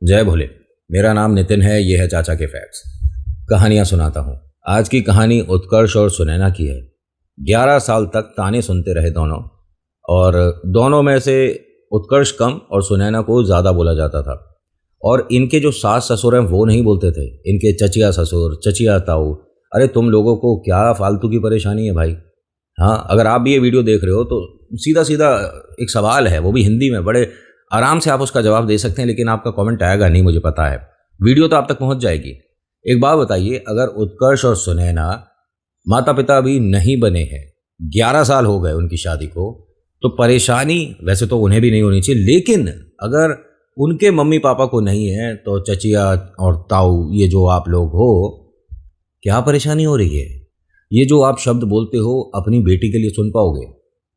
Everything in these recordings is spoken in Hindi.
जय भोले। मेरा नाम नितिन है। ये है चाचा के फैक्ट्स। कहानियाँ सुनाता हूँ। आज की कहानी उत्कर्ष और सुनैना की है। 11 साल तक ताने सुनते रहे दोनों, और दोनों में से उत्कर्ष कम और सुनैना को ज़्यादा बोला जाता था। और इनके जो सास ससुर हैं वो नहीं बोलते थे, इनके चचिया ससुर, चचिया ताऊ। अरे तुम लोगों को क्या फालतू की परेशानी है भाई। हाँ, अगर आप भी ये वीडियो देख रहे हो तो सीधा सीधा एक सवाल है, वो भी हिंदी में, बड़े आराम से आप उसका जवाब दे सकते हैं, लेकिन आपका कमेंट आएगा नहीं, मुझे पता है। वीडियो तो आप तक पहुंच जाएगी। एक बात बताइए, अगर उत्कर्ष और सुनैना माता पिता भी नहीं बने हैं, 11 साल हो गए उनकी शादी को, तो परेशानी वैसे तो उन्हें भी नहीं होनी चाहिए, लेकिन अगर उनके मम्मी पापा को नहीं है तो चचिया और ताऊ, ये जो आप लोग हो, क्या परेशानी हो रही है? ये जो आप शब्द बोलते हो अपनी बेटी के लिए सुन पाओगे?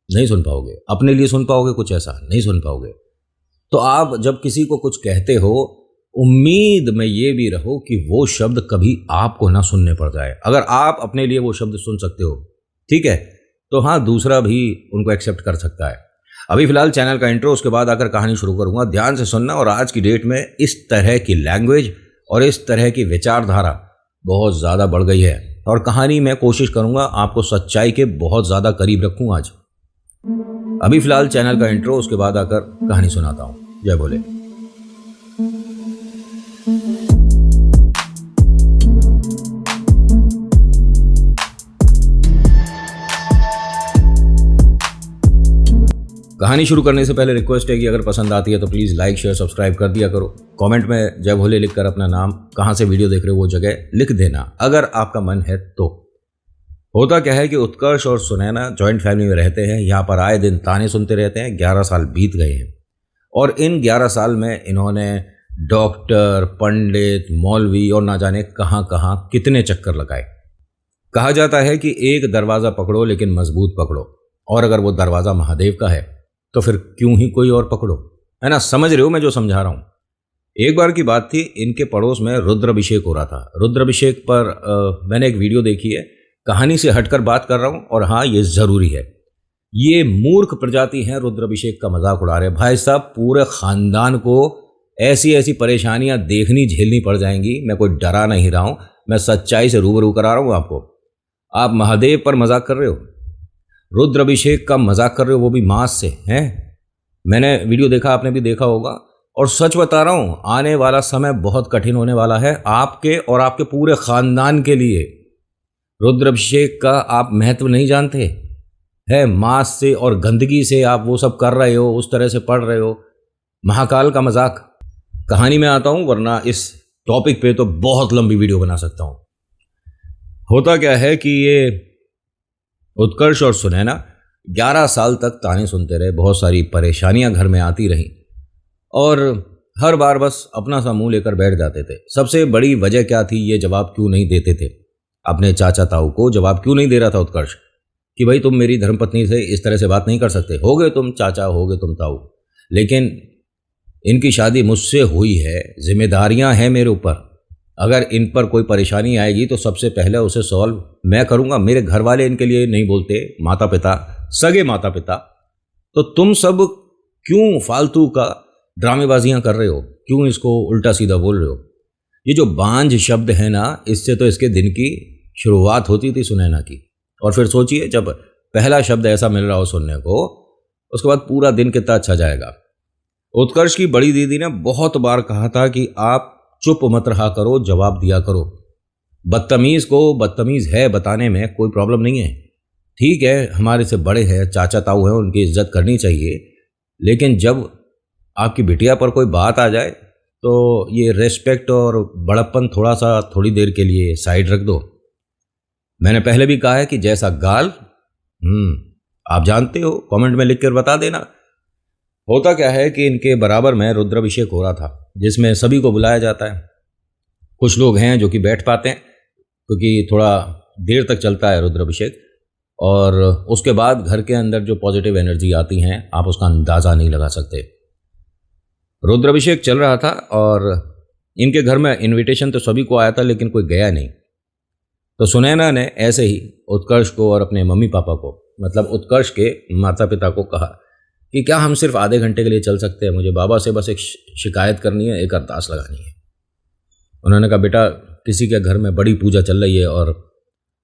नहीं सुन पाओगे। अपने लिए सुन पाओगे कुछ ऐसा? नहीं सुन पाओगे। तो आप जब किसी को कुछ कहते हो, उम्मीद में ये भी रहो कि वो शब्द कभी आपको ना सुनने पड़ जाए। अगर आप अपने लिए वो शब्द सुन सकते हो, ठीक है, तो हाँ, दूसरा भी उनको एक्सेप्ट कर सकता है। अभी फिलहाल चैनल का इंट्रो, उसके बाद आकर कहानी शुरू करूंगा। ध्यान से सुनना। और आज की डेट में इस तरह की लैंग्वेज और इस तरह की विचारधारा बहुत ज़्यादा बढ़ गई है, और कहानी मैं कोशिश करूंगा आपको सच्चाई के बहुत ज़्यादा करीब रखूं आज। अभी फिलहाल चैनल का इंट्रो, उसके बाद आकर कहानी सुनाता हूं। जय भोले। कहानी शुरू करने से पहले रिक्वेस्ट है कि अगर पसंद आती है तो प्लीज़ लाइक शेयर सब्सक्राइब कर दिया करो। कमेंट में जय भोले लिखकर अपना नाम, कहाँ से वीडियो देख रहे हो वो जगह लिख देना, अगर आपका मन है तो। होता क्या है कि उत्कर्ष और सुनैना जॉइंट फैमिली में रहते हैं। यहाँ पर आए दिन ताने सुनते रहते हैं। 11 साल बीत गए हैं, और इन 11 साल में इन्होंने डॉक्टर, पंडित, मौलवी और ना जाने कहाँ कहाँ कितने चक्कर लगाए। कहा जाता है कि एक दरवाज़ा पकड़ो लेकिन मजबूत पकड़ो, और अगर वो दरवाज़ा महादेव का है तो फिर क्यों ही कोई और पकड़ो, है ना? समझ रहे हो मैं जो समझा रहा हूँ। एक बार की बात थी, इनके पड़ोस में रुद्राभिषेक हो रहा था। रुद्राभिषेक पर मैंने एक वीडियो देखी है। कहानी से हटकर बात कर रहा हूँ, और हाँ, ये ज़रूरी है। ये मूर्ख प्रजाति हैं, रुद्राभिषेक का मजाक उड़ा रहे। भाई साहब, पूरे ख़ानदान को ऐसी ऐसी परेशानियाँ देखनी, झेलनी पड़ जाएंगी। मैं कोई डरा नहीं रहा हूँ, मैं सच्चाई से रूबरू करा रहा हूँ आपको। आप महादेव पर मजाक कर रहे हो, रुद्राभिषेक का मजाक कर रहे हो, वो भी मांस से, हैं? मैंने वीडियो देखा, आपने भी देखा होगा, और सच बता रहा हूँ, आने वाला समय बहुत कठिन होने वाला है आपके और आपके पूरे ख़ानदान के लिए। रुद्राभिषेक का आप महत्व नहीं जानते है? मांस से और गंदगी से आप वो सब कर रहे हो, उस तरह से पढ़ रहे हो। महाकाल का मजाक। कहानी में आता हूँ, वरना इस टॉपिक पे तो बहुत लंबी वीडियो बना सकता हूँ। होता क्या है कि ये उत्कर्ष और सुनैना 11 साल तक ताने सुनते रहे। बहुत सारी परेशानियां घर में आती रहीं, और हर बार बस अपना सा मुंह लेकर बैठ जाते थे। सबसे बड़ी वजह क्या थी, ये जवाब क्यों नहीं देते थे? अपने चाचा ताऊ को जवाब क्यों नहीं दे रहा था उत्कर्ष कि भाई तुम मेरी धर्मपत्नी से इस तरह से बात नहीं कर सकते। हो गए तुम चाचा, हो गए तुम ताऊ, लेकिन इनकी शादी मुझसे हुई है, जिम्मेदारियां हैं मेरे ऊपर। अगर इन पर कोई परेशानी आएगी तो सबसे पहले उसे सॉल्व मैं करूंगा। मेरे घर वाले इनके लिए नहीं बोलते, माता पिता, सगे माता पिता, तो तुम सब क्यों फालतू का ड्रामेबाजियां कर रहे हो? क्यों इसको उल्टा सीधा बोल रहे हो? ये जो बांझ शब्द है ना, इससे तो इसके दिन की शुरुआत होती थी सुनैना की। और फिर सोचिए, जब पहला शब्द ऐसा मिल रहा हो सुनने को, उसके बाद पूरा दिन कितना अच्छा जाएगा। उत्कर्ष की बड़ी दीदी ने बहुत बार कहा था कि आप चुप मत रहा करो, जवाब दिया करो। बदतमीज को बदतमीज है बताने में कोई प्रॉब्लम नहीं है। ठीक है, हमारे से बड़े हैं, चाचा ताऊ हैं, उनकी इज्जत करनी चाहिए, लेकिन जब आपकी बिटिया पर कोई बात आ जाए तो ये रेस्पेक्ट और बड़प्पन थोड़ी देर के लिए साइड रख दो। मैंने पहले भी कहा है कि जैसा गाल, आप जानते हो, कमेंट में लिख कर बता देना। होता क्या है कि इनके बराबर में रुद्राभिषेक हो रहा था, जिसमें सभी को बुलाया जाता है। कुछ लोग हैं जो कि बैठ पाते हैं, क्योंकि थोड़ा देर तक चलता है रुद्राभिषेक, और उसके बाद घर के अंदर जो पॉजिटिव एनर्जी आती हैं, आप उसका अंदाज़ा नहीं लगा सकते। रुद्राभिषेक चल रहा था, और इनके घर में इनविटेशन तो सभी को आया था, लेकिन कोई गया नहीं। तो सुनैना ने ऐसे ही उत्कर्ष को और अपने मम्मी पापा को, मतलब उत्कर्ष के माता पिता को कहा कि क्या हम सिर्फ आधे घंटे के लिए चल सकते हैं, मुझे बाबा से बस एक शिकायत करनी है, एक अरदास लगानी है। उन्होंने कहा बेटा किसी के घर में बड़ी पूजा चल रही है और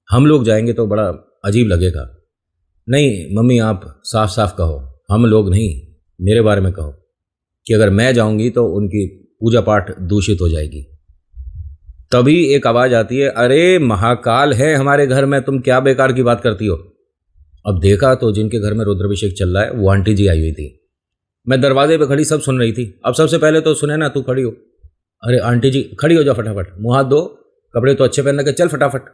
हम लोग जाएंगे तो बड़ा अजीब लगेगा। नहीं मम्मी आप साफ साफ कहो, हम लोग नहीं, मेरे बारे में कहो कि अगर मैं जाऊंगी तो उनकी पूजा पाठ दूषित हो जाएगी। तभी एक आवाज़ आती है, अरे महाकाल है हमारे घर में, तुम क्या बेकार की बात करती हो। अब देखा तो जिनके घर में रुद्राभिषेक चल रहा है वो आंटी जी आई हुई थी। मैं दरवाजे पे खड़ी सब सुन रही थी। अब सबसे पहले तो सुने ना, तू खड़ी हो। अरे आंटी जी खड़ी हो जाओ फटाफट, मुँह हाथ धो, कपड़े तो अच्छे पहन के चल फटाफट।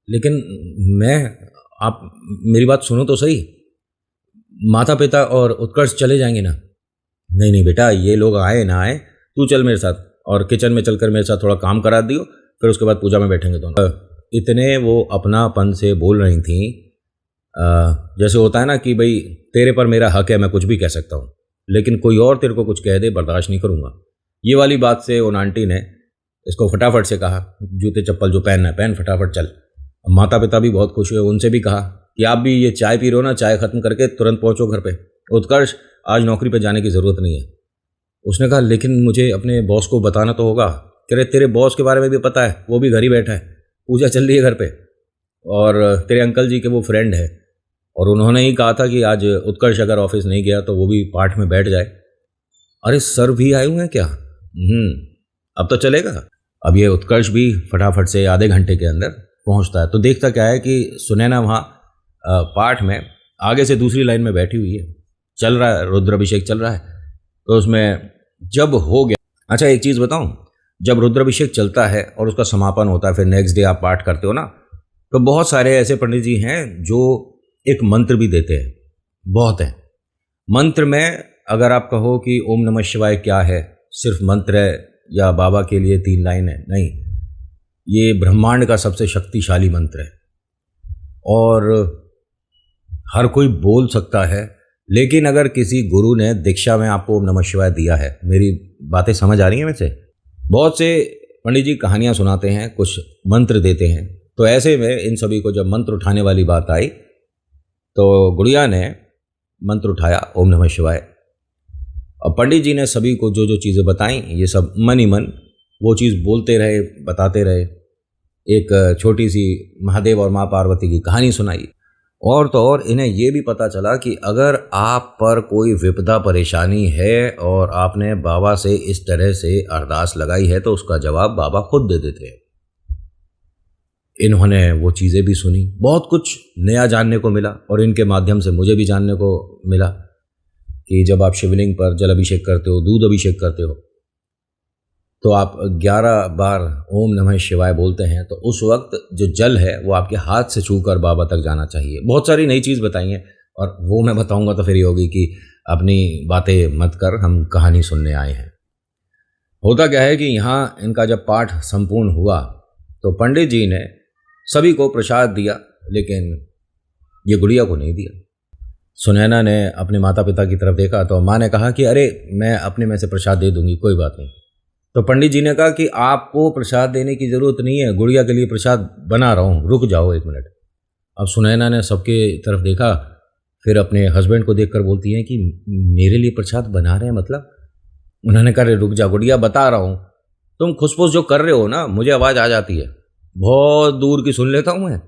लेकिन आप मेरी बात सुनो तो सही, माता पिता और उत्कर्ष चले जाएंगे ना। नहीं नहीं बेटा, ये लोग आए ना आए, तू चल मेरे साथ और किचन में चलकर मेरे साथ थोड़ा काम करा दियो, फिर उसके बाद पूजा में बैठेंगे दोनों। इतने वो अपनापन से बोल रही थी, जैसे होता है ना कि भाई तेरे पर मेरा हक है, मैं कुछ भी कह सकता हूँ, लेकिन कोई और तेरे को कुछ कह दे बर्दाश्त नहीं करूँगा। ये वाली बात से उन आंटी ने इसको फटाफट से कहा, जूते चप्पल जो पहनना है पहन, फटाफट चल। माता पिता भी बहुत खुश हुए, उनसे भी कहा कि आप भी ये चाय पी रहे हो ना, चाय खत्म करके तुरंत पहुँचो घर पे, उत्कर्ष आज नौकरी पे जाने की ज़रूरत नहीं है। उसने कहा लेकिन मुझे अपने बॉस को बताना तो होगा। कह रहे तेरे बॉस के बारे में भी पता है, वो भी घर ही बैठा है, पूजा चल रही है घर पे, और तेरे अंकल जी के वो फ्रेंड है, और उन्होंने ही कहा था कि आज उत्कर्ष अगर ऑफिस नहीं गया तो वो भी पाठ में बैठ जाए। अरे सर भी आए हुए हैं क्या? अब तो चलेगा। अब ये उत्कर्ष भी फटाफट से आधे घंटे के अंदर पहुंचता है। तो देखता क्या है कि सुनैना वहाँ पाठ में आगे से दूसरी लाइन में बैठी हुई है, चल रहा है, रुद्राभिषेक चल रहा है। तो उसमें जब हो गया, अच्छा एक चीज़ बताऊं, जब रुद्राभिषेक चलता है और उसका समापन होता है, फिर नेक्स्ट डे आप पाठ करते हो ना, तो बहुत सारे ऐसे पंडित जी हैं जो एक मंत्र भी देते हैं, बहुत हैं। मंत्र में अगर आप कहो कि ओम नमः शिवाय क्या है, सिर्फ मंत्र है या बाबा के लिए 3 लाइन है, नहीं, ये ब्रह्मांड का सबसे शक्तिशाली मंत्र है और हर कोई बोल सकता है। लेकिन अगर किसी गुरु ने दीक्षा में आपको ओम नमः शिवाय दिया है, मेरी बातें समझ आ रही हैं वैसे? बहुत से पंडित जी कहानियाँ सुनाते हैं, कुछ मंत्र देते हैं, तो ऐसे में इन सभी को जब मंत्र उठाने वाली बात आई तो गुड़िया ने मंत्र उठाया ओम नमः शिवाय, और पंडित जी ने सभी को जो जो चीज़ें बताई ये सब मन ही मन वो चीज़ बोलते रहे, बताते रहे। एक छोटी सी महादेव और माँ पार्वती की कहानी सुनाई, और तो और इन्हें ये भी पता चला कि अगर आप पर कोई विपदा परेशानी है और आपने बाबा से इस तरह से अरदास लगाई है तो उसका जवाब बाबा खुद दे देते हैं। इन्होंने वो चीज़ें भी सुनी, बहुत कुछ नया जानने को मिला, और इनके माध्यम से मुझे भी जानने को मिला कि जब आप शिवलिंग पर जल अभिषेक करते हो, दूध अभिषेक करते हो, तो आप 11 बार ओम नमः शिवाय बोलते हैं, तो उस वक्त जो जल है वो आपके हाथ से छूकर बाबा तक जाना चाहिए। बहुत सारी नई चीज़ बताई है, और वो मैं बताऊंगा तो फिर ये होगी कि अपनी बातें मत कर, हम कहानी सुनने आए हैं। होता क्या है कि यहाँ इनका जब पाठ संपूर्ण हुआ तो पंडित जी ने सभी को प्रसाद दिया, लेकिन ये गुड़िया को नहीं दिया। सुनैना ने अपने माता पिता की तरफ देखा तो माँ ने कहा कि अरे मैं अपने में से प्रसाद दे दूंगी, कोई बात नहीं। तो पंडित जी ने कहा कि आपको प्रसाद देने की ज़रूरत नहीं है, गुड़िया के लिए प्रसाद बना रहा हूँ, रुक जाओ 1 मिनट। अब सुनैना ने सबके तरफ देखा, फिर अपने हस्बैंड को देखकर बोलती हैं कि मेरे लिए प्रसाद बना रहे हैं मतलब? उन्होंने कहा रुक जा गुड़िया, बता रहा हूँ, तुम खुसफुस जो कर रहे हो ना, मुझे आवाज़ आ जाती है, बहुत दूर की सुन लेता हूँ मैं।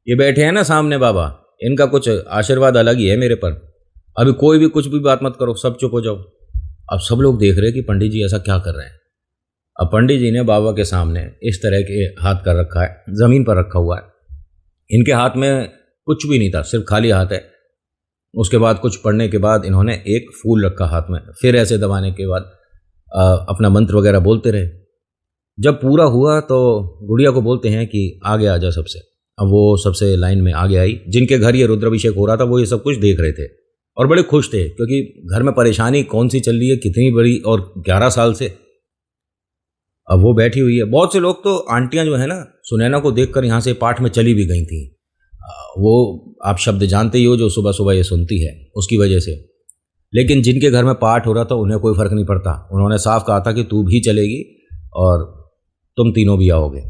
ये बैठे हैं ना सामने बाबा, इनका कुछ आशीर्वाद अलग ही है मेरे पर। अभी कोई भी कुछ भी बात मत करो, सब चुप हो जाओ। अब सब लोग देख रहे हैं कि पंडित जी ऐसा क्या कर रहे हैं। अब पंडित जी ने बाबा के सामने इस तरह के हाथ कर रखा है, ज़मीन पर रखा हुआ है, इनके हाथ में कुछ भी नहीं था, सिर्फ खाली हाथ है। उसके बाद कुछ पढ़ने के बाद इन्होंने एक फूल रखा हाथ में, फिर ऐसे दबाने के बाद अपना मंत्र वगैरह बोलते रहे। जब पूरा हुआ तो गुड़िया को बोलते हैं कि आगे आ जा सबसे। अब वो सबसे लाइन में आगे आई। जिनके घर ये रुद्राभिषेक हो रहा था वो ये सब कुछ देख रहे थे और बड़े खुश थे, क्योंकि घर में परेशानी कौन सी चल रही है, कितनी बड़ी, और 11 साल से। अब वो बैठी हुई है। बहुत से लोग तो आंटियां जो है ना, सुनैना को देखकर यहाँ से पाठ में चली भी गई थी। वो आप शब्द जानते ही हो जो सुबह सुबह ये सुनती है, उसकी वजह से। लेकिन जिनके घर में पाठ हो रहा था उन्हें कोई फ़र्क नहीं पड़ता। उन्होंने साफ कहा था कि तू भी चलेगी और तुम तीनों भी आओगे।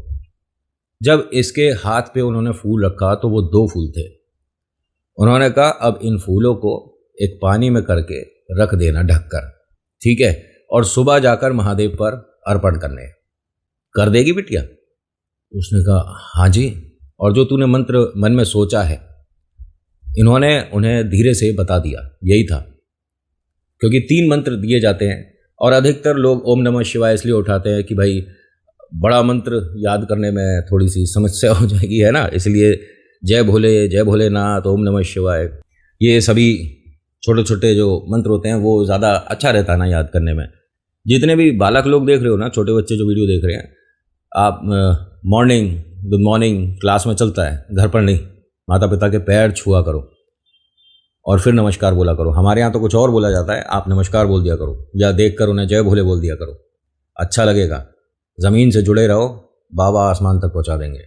जब इसके हाथ पे उन्होंने फूल रखा तो वो 2 फूल थे। उन्होंने कहा अब इन फूलों को एक पानी में करके रख देना ढककर, ठीक है, और सुबह जाकर महादेव पर अर्पण करने। कर देगी बिटिया? उसने कहा हाँ जी। और जो तूने मंत्र मन में सोचा है, इन्होंने उन्हें धीरे से बता दिया, यही था। क्योंकि 3 मंत्र दिए जाते हैं और अधिकतर लोग ओम नमः शिवाय इसलिए उठाते हैं कि भाई बड़ा मंत्र याद करने में थोड़ी सी समस्या हो जाएगी, है ना, इसलिए जय भोले, जय भोलेनाथ, ओम नमः शिवाय, ये सभी छोटे छोटे जो मंत्र होते हैं वो ज़्यादा अच्छा रहता है ना याद करने में। जितने भी बालक लोग देख रहे हो ना, छोटे बच्चे जो वीडियो देख रहे हैं, आप मॉर्निंग, गुड मॉर्निंग क्लास में चलता है, घर पर नहीं, माता पिता के पैर छुआ करो और फिर नमस्कार बोला करो। हमारे यहाँ तो कुछ और बोला जाता है, आप नमस्कार बोल दिया करो या देख कर उन्हें जय भोले बोल दिया करो, अच्छा लगेगा। ज़मीन से जुड़े रहो, बाबा आसमान तक पहुँचा देंगे।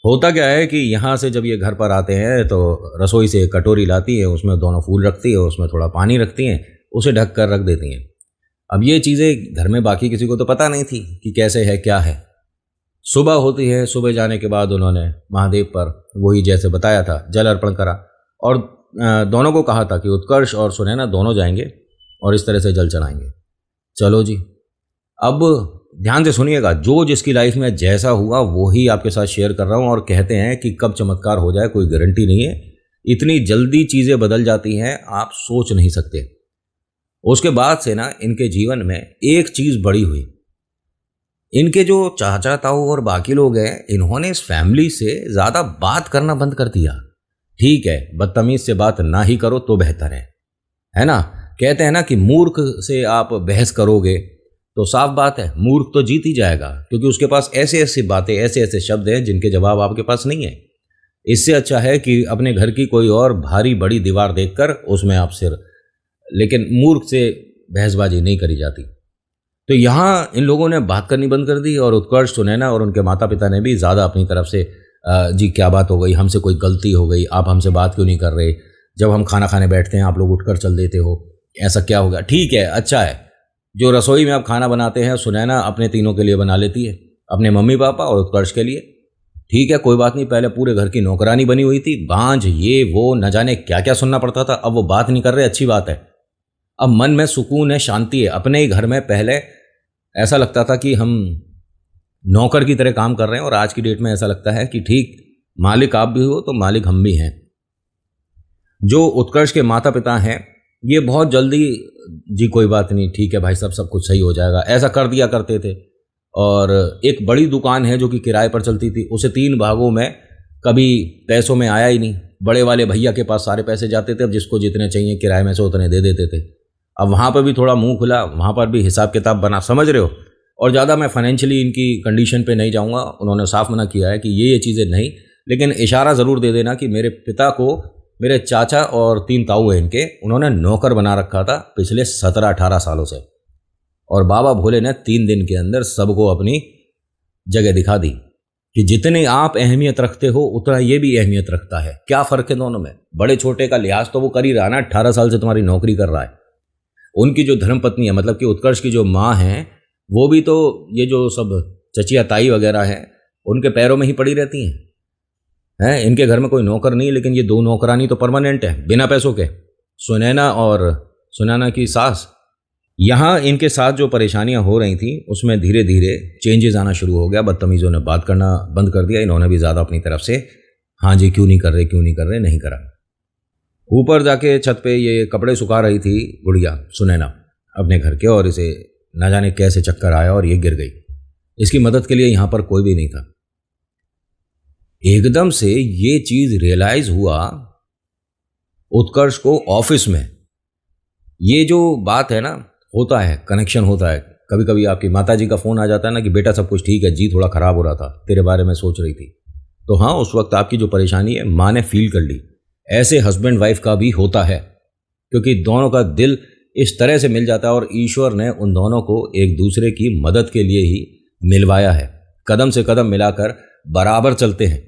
होता क्या है कि यहाँ से जब ये घर पर आते हैं तो रसोई से कटोरी लाती है, उसमें दोनों फूल रखती है, उसमें थोड़ा पानी रखती हैं, उसे ढक कर रख देती हैं। अब ये चीज़ें घर में बाकी किसी को तो पता नहीं थी कि कैसे है क्या है। सुबह होती है, सुबह जाने के बाद उन्होंने महादेव पर वही जैसे बताया था जल अर्पण करा और दोनों को कहा था कि उत्कर्ष और सुनैना दोनों जाएंगे और इस तरह से जल चढ़ाएंगे। चलो जी, अब ध्यान से सुनिएगा, जो जिसकी लाइफ में जैसा हुआ वो ही आपके साथ शेयर कर रहा हूँ। और कहते हैं कि कब चमत्कार हो जाए कोई गारंटी नहीं है, इतनी जल्दी चीज़ें बदल जाती हैं आप सोच नहीं सकते। उसके बाद से ना इनके जीवन में एक चीज़ बड़ी हुई, इनके जो चाचा ताऊ और बाकी लोग हैं, इन्होंने इस फैमिली से ज़्यादा बात करना बंद कर दिया। ठीक है, बदतमीज से बात ना ही करो तो बेहतर है ना। कहते हैं ना कि मूर्ख से आप बहस करोगे तो साफ बात है मूर्ख तो जीत ही जाएगा, क्योंकि उसके पास ऐसे ऐसी बातें, ऐसे ऐसे शब्द हैं जिनके जवाब आपके पास नहीं है। इससे अच्छा है कि अपने घर की कोई और भारी बड़ी दीवार देखकर उसमें आप सिर, लेकिन मूर्ख से बहसबाजी नहीं करी जाती। तो यहाँ इन लोगों ने बात करनी बंद कर दी और उत्कर्ष, सुनैना और उनके माता पिता ने भी ज़्यादा अपनी तरफ से जी क्या बात हो गई, हमसे कोई गलती हो गई, आप हमसे बात क्यों नहीं कर रहे, जब हम खाना खाने बैठते हैं आप लोग उठकर चल देते हो, ऐसा क्या हो गया। ठीक है, अच्छा है, जो रसोई में आप खाना बनाते हैं सुनैना अपने तीनों के लिए बना लेती है, अपने मम्मी पापा और उत्कर्ष के लिए। ठीक है, कोई बात नहीं, पहले पूरे घर की नौकरानी बनी हुई थी, बांझ ये वो न जाने क्या क्या सुनना पड़ता था, अब वो बात नहीं कर रहे, अच्छी बात है। अब मन में सुकून है, शांति है। अपने ही घर में पहले ऐसा लगता था कि हम नौकर की तरह काम कर रहे हैं और आज की डेट में ऐसा लगता है कि ठीक, मालिक आप भी हो तो मालिक हम भी हैं। जो उत्कर्ष के माता पिता हैं ये बहुत जल्दी जी कोई बात नहीं, ठीक है भाई साहब, सब कुछ सही हो जाएगा, ऐसा कर दिया करते थे। और एक बड़ी दुकान है जो कि किराए पर चलती थी, उसे 3 भागों में कभी पैसों में आया ही नहीं। बड़े वाले भैया के पास सारे पैसे जाते थे, अब जिसको जितने चाहिए किराए में से उतने दे देते थे। अब वहाँ पर भी थोड़ा मुंह खुला, वहाँ पर भी हिसाब किताब बना, समझ रहे हो। और ज़्यादा मैं फाइनेंशियली इनकी कंडीशन पे नहीं जाऊँगा, उन्होंने साफ मना किया है कि ये चीज़ें नहीं, लेकिन इशारा ज़रूर दे देना कि मेरे पिता को, मेरे चाचा और 3 ताऊ हैं इनके, उन्होंने नौकर बना रखा था पिछले 17-18 सालों से। और बाबा भोले ने 3 दिन के अंदर सबको अपनी जगह दिखा दी कि जितनी आप अहमियत रखते हो उतना ये भी अहमियत रखता है। क्या फ़र्क है दोनों में, बड़े छोटे का लिहाज तो वो कर ही रहा ना, 18 साल से तुम्हारी नौकरी कर रहा है। उनकी जो धर्मपत्नी है, मतलब कि उत्कर्ष की जो माँ हैं, वो भी तो ये जो सब चचिया ताई वगैरह हैं उनके पैरों में ही पड़ी रहती हैं। इनके घर में कोई नौकर नहीं, लेकिन ये 2 नौकरानी तो परमानेंट है बिना पैसों के, सुनैना और सुनैना की सास। यहाँ इनके साथ जो परेशानियाँ हो रही थी उसमें धीरे धीरे चेंजेस आना शुरू हो गया। बदतमीज़ों ने बात करना बंद कर दिया, इन्होंने भी ज़्यादा अपनी तरफ से हाँ जी क्यों नहीं कर रहे, क्यों नहीं कर रहे, नहीं करा। ऊपर जाके छत पे ये कपड़े सुखा रही थी गुड़िया सुनैना अपने घर के, और इसे ना जाने कैसे चक्कर आया और ये गिर गई। इसकी मदद के लिए यहाँ पर कोई भी नहीं था। एकदम से ये चीज़ रियलाइज हुआ उत्कर्ष को ऑफिस में। ये जो बात है ना, होता है कनेक्शन होता है। कभी कभी आपकी माताजी का फ़ोन आ जाता है ना कि बेटा सब कुछ ठीक है, जी थोड़ा ख़राब हो रहा था, तेरे बारे में सोच रही थी। तो हाँ, उस वक्त आपकी जो परेशानी है माँ ने फील कर ली। ऐसे हस्बैंड वाइफ का भी होता है, क्योंकि दोनों का दिल इस तरह से मिल जाता है और ईश्वर ने उन दोनों को एक दूसरे की मदद के लिए ही मिलवाया है। कदम से कदम मिलाकर बराबर चलते हैं।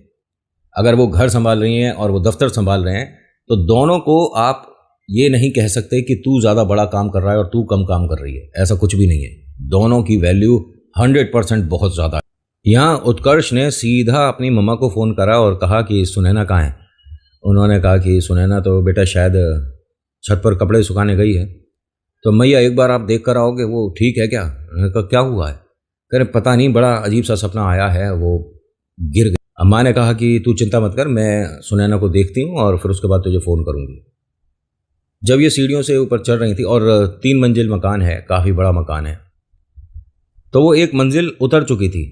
अगर वो घर संभाल रही हैं और वो दफ्तर संभाल रहे हैं, तो दोनों को आप ये नहीं कह सकते कि तू ज़्यादा बड़ा काम कर रहा है और तू कम काम कर रही है, ऐसा कुछ भी नहीं है। दोनों की वैल्यू 100% बहुत ज़्यादा है। यहाँ उत्कर्ष ने सीधा अपनी मम्मा को फ़ोन करा और कहा कि सुनैना कहाँ है। उन्होंने कहा कि सुनैना तो बेटा शायद छत पर कपड़े सुखाने गई है, तो मैया एक बार आप देख कर आओगे, वो ठीक है क्या? मैंने कहा क्या हुआ है? कह रहे पता नहीं, बड़ा अजीब सा सपना आया है, वो गिर गई। अम्मा ने कहा कि तू चिंता मत कर, मैं सुनैना को देखती हूँ और फिर उसके बाद तुझे फ़ोन करूँगी। जब ये सीढ़ियों से ऊपर चढ़ रही थी, और 3 मंजिल मकान है, काफ़ी बड़ा मकान है, तो वो एक मंजिल उतर चुकी थी,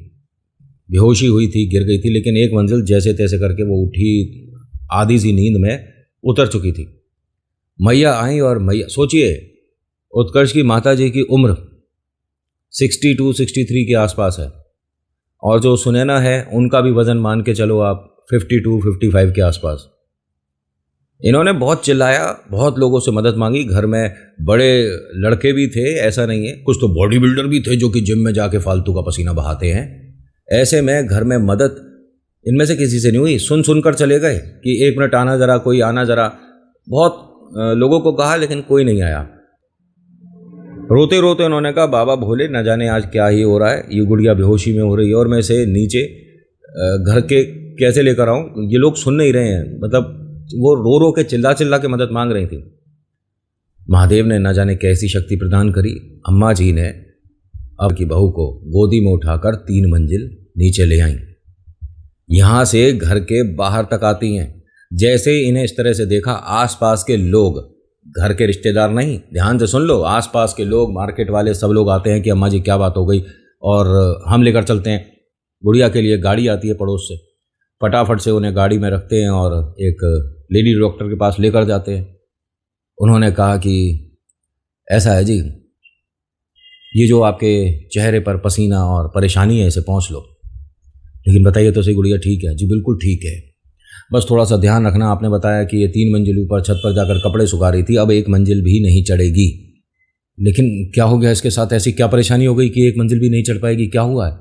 बेहोशी हुई थी, गिर गई थी, लेकिन एक मंजिल जैसे तैसे करके वो उठी, आधी सी नींद में उतर चुकी थी। मैया आई और मैया, सोचिए उत्कर्ष की माता जी की उम्र 62-63 के आसपास है, और जो सुनैना है उनका भी वज़न मान के चलो आप 52-55 के आसपास। इन्होंने बहुत चिल्लाया, बहुत लोगों से मदद मांगी, घर में बड़े लड़के भी थे, ऐसा नहीं है, कुछ तो बॉडी बिल्डर भी थे जो कि जिम में जाके फालतू का पसीना बहाते हैं। ऐसे में घर में मदद इनमें से किसी से नहीं हुई। सुन सुनकर चले गए कि 1 मिनट आना ज़रा, कोई आना ज़रा। बहुत लोगों को कहा लेकिन कोई नहीं आया। रोते रोते उन्होंने कहा बाबा भोले, न जाने आज क्या ही हो रहा है, ये गुड़िया बेहोशी में हो रही है और मैं इसे नीचे घर के कैसे लेकर आऊँ? ये लोग सुन नहीं रहे हैं, मतलब वो रो रो के चिल्ला चिल्ला के मदद मांग रही थी। महादेव ने न जाने कैसी शक्ति प्रदान करी, अम्मा जी ने अब की बहू को गोदी में उठाकर 3 मंजिल नीचे ले आईं। यहाँ से घर के बाहर तक आती हैं। जैसे ही इन्हें इस तरह से देखा, आसपास के लोग, घर के रिश्तेदार नहीं, ध्यान से सुन लो, आसपास के लोग, मार्केट वाले, सब लोग आते हैं कि अम्मा जी क्या बात हो गई, और हम लेकर चलते हैं। गुड़िया के लिए गाड़ी आती है पड़ोस से, फटाफट से उन्हें गाड़ी में रखते हैं और एक लेडी डॉक्टर के पास लेकर जाते हैं। उन्होंने कहा कि ऐसा है जी, ये जो आपके चेहरे पर पसीना और परेशानी है, इसे पोंछ लो। लेकिन बताइए तो सही, गुड़िया ठीक है? जी बिल्कुल ठीक है, बस थोड़ा सा ध्यान रखना। आपने बताया कि ये 3 मंजिल ऊपर छत पर जाकर कपड़े सुखा रही थी, अब 1 मंजिल भी नहीं चढ़ेगी। लेकिन क्या हो गया इसके साथ? ऐसी क्या परेशानी हो गई कि 1 मंजिल भी नहीं चढ़ पाएगी? क्या हुआ है?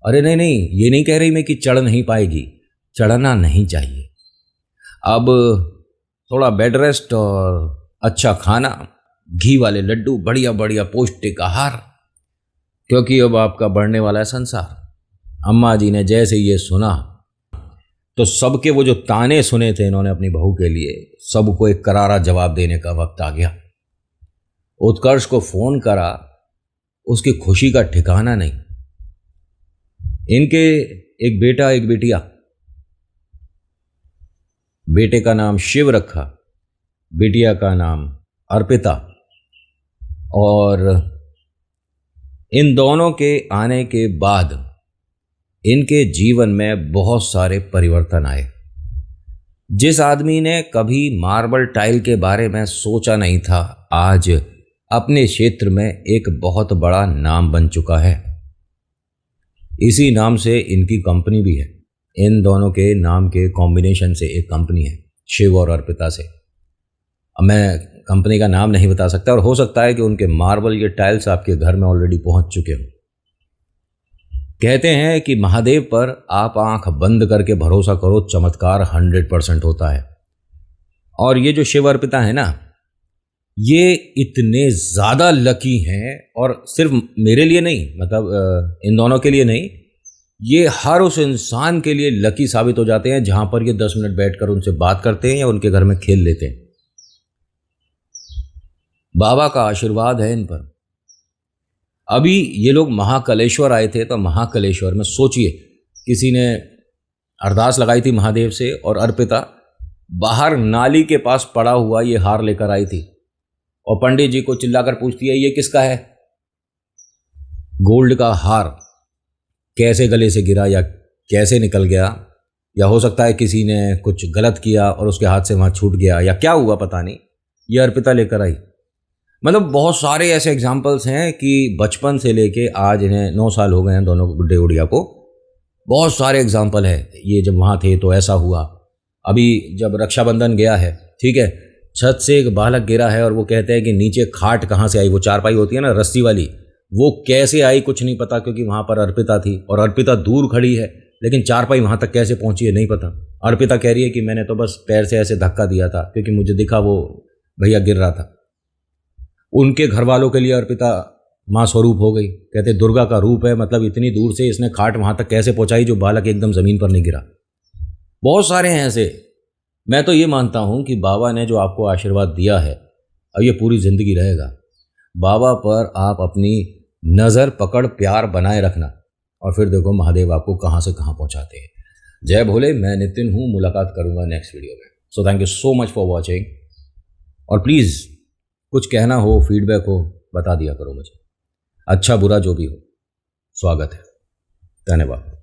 अरे नहीं नहीं, ये नहीं कह रही मैं कि चढ़ नहीं पाएगी, चढ़ना नहीं चाहिए। अब थोड़ा बेड रेस्ट और अच्छा खाना, घी वाले लड्डू, बढ़िया बढ़िया पौष्टिक आहार, क्योंकि अब आपका बढ़ने वाला है संसार। अम्मा जी ने जैसे ये सुना तो सबके वो जो ताने सुने थे इन्होंने अपनी बहू के लिए, सबको एक करारा जवाब देने का वक्त आ गया। उत्कर्ष को फोन करा, उसकी खुशी का ठिकाना नहीं। इनके एक बेटा एक बेटिया, बेटे का नाम शिव रखा, बेटिया का नाम अर्पिता, और इन दोनों के आने के बाद इनके जीवन में बहुत सारे परिवर्तन आए। जिस आदमी ने कभी मार्बल टाइल के बारे में सोचा नहीं था, आज अपने क्षेत्र में एक बहुत बड़ा नाम बन चुका है। इसी नाम से इनकी कंपनी भी है। इन दोनों के नाम के कॉम्बिनेशन से एक कंपनी है, शिव और अर्पिता से। अब मैं कंपनी का नाम नहीं बता सकता, और हो सकता है कि उनके मार्बल ये टाइल्स आपके घर में ऑलरेडी पहुंच चुके हों। कहते हैं कि महादेव पर आप आंख बंद करके भरोसा करो, चमत्कार 100% होता है। और ये जो शिव अर्पिता है ना, ये इतने ज़्यादा लकी हैं, और सिर्फ मेरे लिए नहीं, मतलब इन दोनों के लिए नहीं, ये हर उस इंसान के लिए लकी साबित हो जाते हैं जहां पर ये 10 मिनट बैठकर उनसे बात करते हैं या उनके घर में खेल लेते हैं। बाबा का आशीर्वाद है इन पर। अभी ये लोग महाकलेश्वर आए थे, तो महाकलेश्वर में सोचिए, किसी ने अरदास लगाई थी महादेव से, और अर्पिता बाहर नाली के पास पड़ा हुआ ये हार लेकर आई थी, और पंडित जी को चिल्लाकर पूछती है ये किसका है? गोल्ड का हार कैसे गले से गिरा या कैसे निकल गया, या हो सकता है किसी ने कुछ गलत किया और उसके हाथ से वहाँ छूट गया, या क्या हुआ पता नहीं, ये अर्पिता लेकर आई। मतलब बहुत सारे ऐसे एग्जाम्पल्स हैं कि बचपन से लेके आज इन्हें 9 साल हो गए हैं दोनों गुड्डे गुड़िया को। बहुत सारे एग्जाम्पल है, ये जब वहाँ थे तो ऐसा हुआ। अभी जब रक्षाबंधन गया है, ठीक है, छत से एक बालक गिरा है और वो कहते हैं कि नीचे खाट कहाँ से आई, वो चारपाई होती है ना रस्सी वाली, वो कैसे आई कुछ नहीं पता, क्योंकि वहाँ पर अर्पिता थी और अर्पिता दूर खड़ी है, लेकिन चारपाई वहाँ तक कैसे पहुँची है नहीं पता। अर्पिता कह रही है कि मैंने तो बस पैर से ऐसे धक्का दिया था, क्योंकि मुझे दिखा वो भैया गिर रहा था। उनके घर वालों के लिए अर्पिता माँ स्वरूप हो गई, कहते दुर्गा का रूप है, मतलब इतनी दूर से इसने खाट वहाँ तक कैसे पहुँचाई जो बालक एकदम ज़मीन पर नहीं गिरा। बहुत सारे हैं ऐसे। मैं तो ये मानता हूँ कि बाबा ने जो आपको आशीर्वाद दिया है, अब ये पूरी ज़िंदगी रहेगा। बाबा पर आप अपनी नज़र पकड़ प्यार बनाए रखना और फिर देखो महादेव आपको कहाँ से कहाँ पहुँचाते हैं। जय भोले, मैं नितिन हूँ, मुलाकात करूँगा नेक्स्ट वीडियो में। So thank you so much for watching. और प्लीज़ कुछ कहना हो, फीडबैक हो, बता दिया करो मुझे। अच्छा बुरा जो भी हो, स्वागत है। धन्यवाद।